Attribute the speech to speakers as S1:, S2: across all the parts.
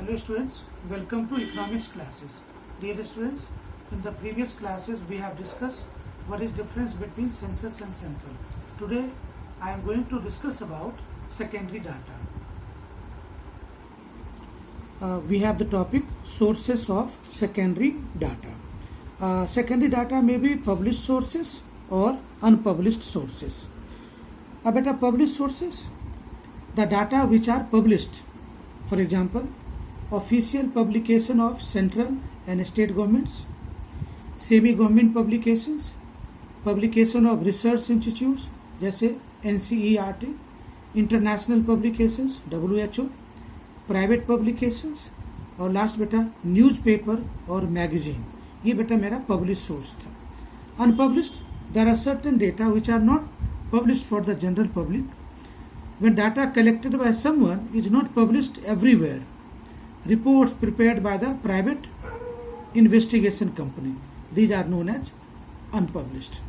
S1: Hello students, welcome to economics classes. Dear students, in the previous classes we have discussed what is difference between census and central. Today I am going to discuss about secondary data. We have the topic sources of secondary data. Secondary data may be published sources or unpublished sources. Beta published sources, the data which are published, for example, official publication of central and state governments, semi-government publications, publication of research institutes जैसे NCERT, international publications WHO, private publications और last बेटा newspaper और magazine. ये बेटा मेरा published source था. Unpublished, there are certain data which are not published for the general public. When data collected by someone is not published everywhere, reports prepared by the private investigation company, these are known as unpublished.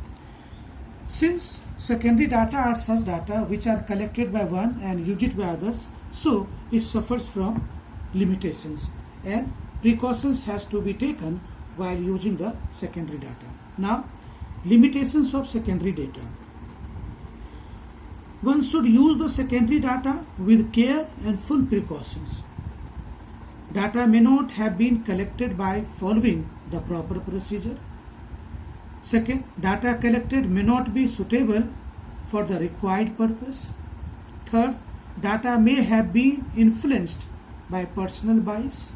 S1: Since secondary data are such data which are collected by one and used by others, so it suffers from limitations and precautions has to be taken while using the secondary data. Now, limitations of secondary data. One should use the secondary data with care and full precautions. Data may not have been collected by following the proper procedure. Second, data collected may not be suitable for the required purpose. Third, data may have been influenced by personal bias.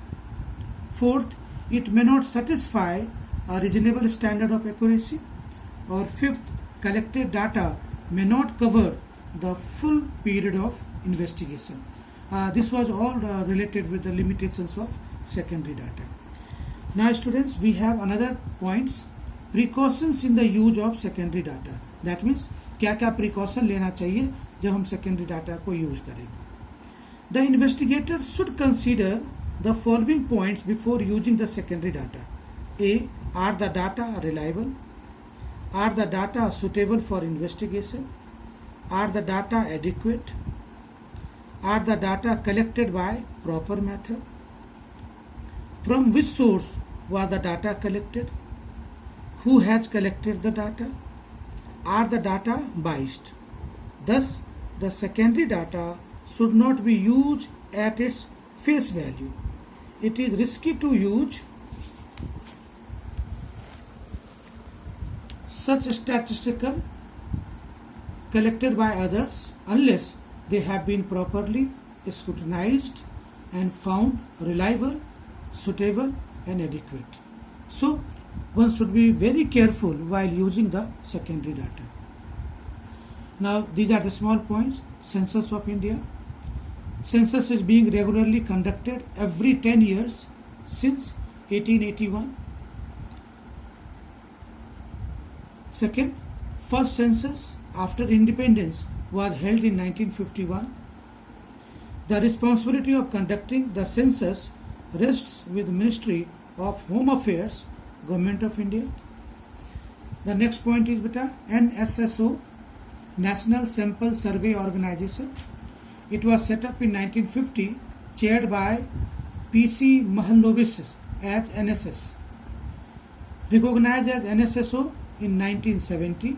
S1: Fourth, it may not satisfy a reasonable standard of accuracy. Or fifth, collected data may not cover the full period of investigation. This was all related with the limitations of secondary data. Now students, we have another points, precautions in the use of secondary data. That means क्या क्या precaution लेना चाहिए जब हम secondary data को use करेंगे. The investigator should consider the following points before using the secondary data. A. Are the data reliable? Are the data suitable for investigation? Are the data adequate? Are the data collected by proper method? From which source was the data collected? Who has collected the data? Are the data biased? Thus, the secondary data should not be used at its face value. It is risky to use such statistical collected by others unless they have been properly scrutinized and found reliable, suitable and adequate. So, one should be very careful while using the secondary data. Now, these are the small points. Census of India. Census is being regularly conducted every 10 years since 1881. Second, first census after independence was held in 1951. The responsibility of conducting the census rests with the Ministry of Home Affairs, Government of India. The next point is beta NSSO, National Sample Survey Organization. It was set up in 1950, chaired by P.C. Mahalanobis as NSS. Recognized as NSSO in 1970,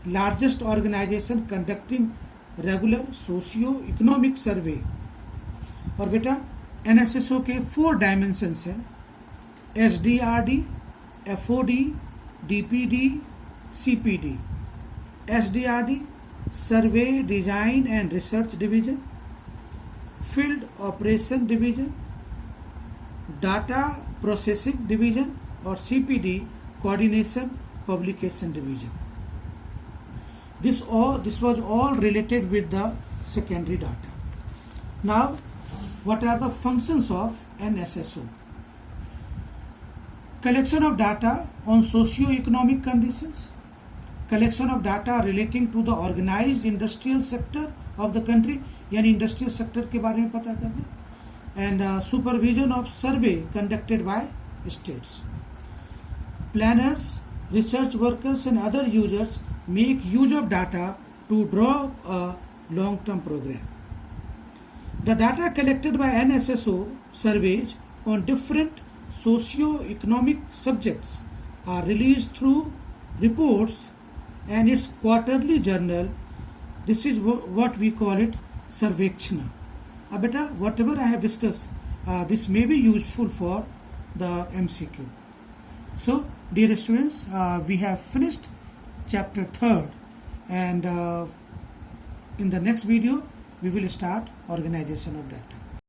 S1: largest organization conducting regular socio-economic survey. और बेटा NSSO के 4 dimensions हैं, SDRD, FOD, DPD, CPD. SDRD, Survey Design and Research Division, Field Operation Division, Data Processing Division और CPD, Coordination Publication Division. This was all related with the secondary data. Now, what are the functions of NSSO? Collection of data on socio-economic conditions, collection of data relating to the organized industrial sector of the country, यानी industrial sector के बारे में पता करना, and supervision of survey conducted by states. Planners, research workers and other users make use of data to draw a long-term program. The data collected by NSSO surveys on different socio-economic subjects are released through reports and its quarterly journal. This is what we call it Sarvekshana. Beta, whatever I have discussed, this may be useful for the MCQ. So, dear students, we have finished chapter 3rd, and in the next video we will start organization of data.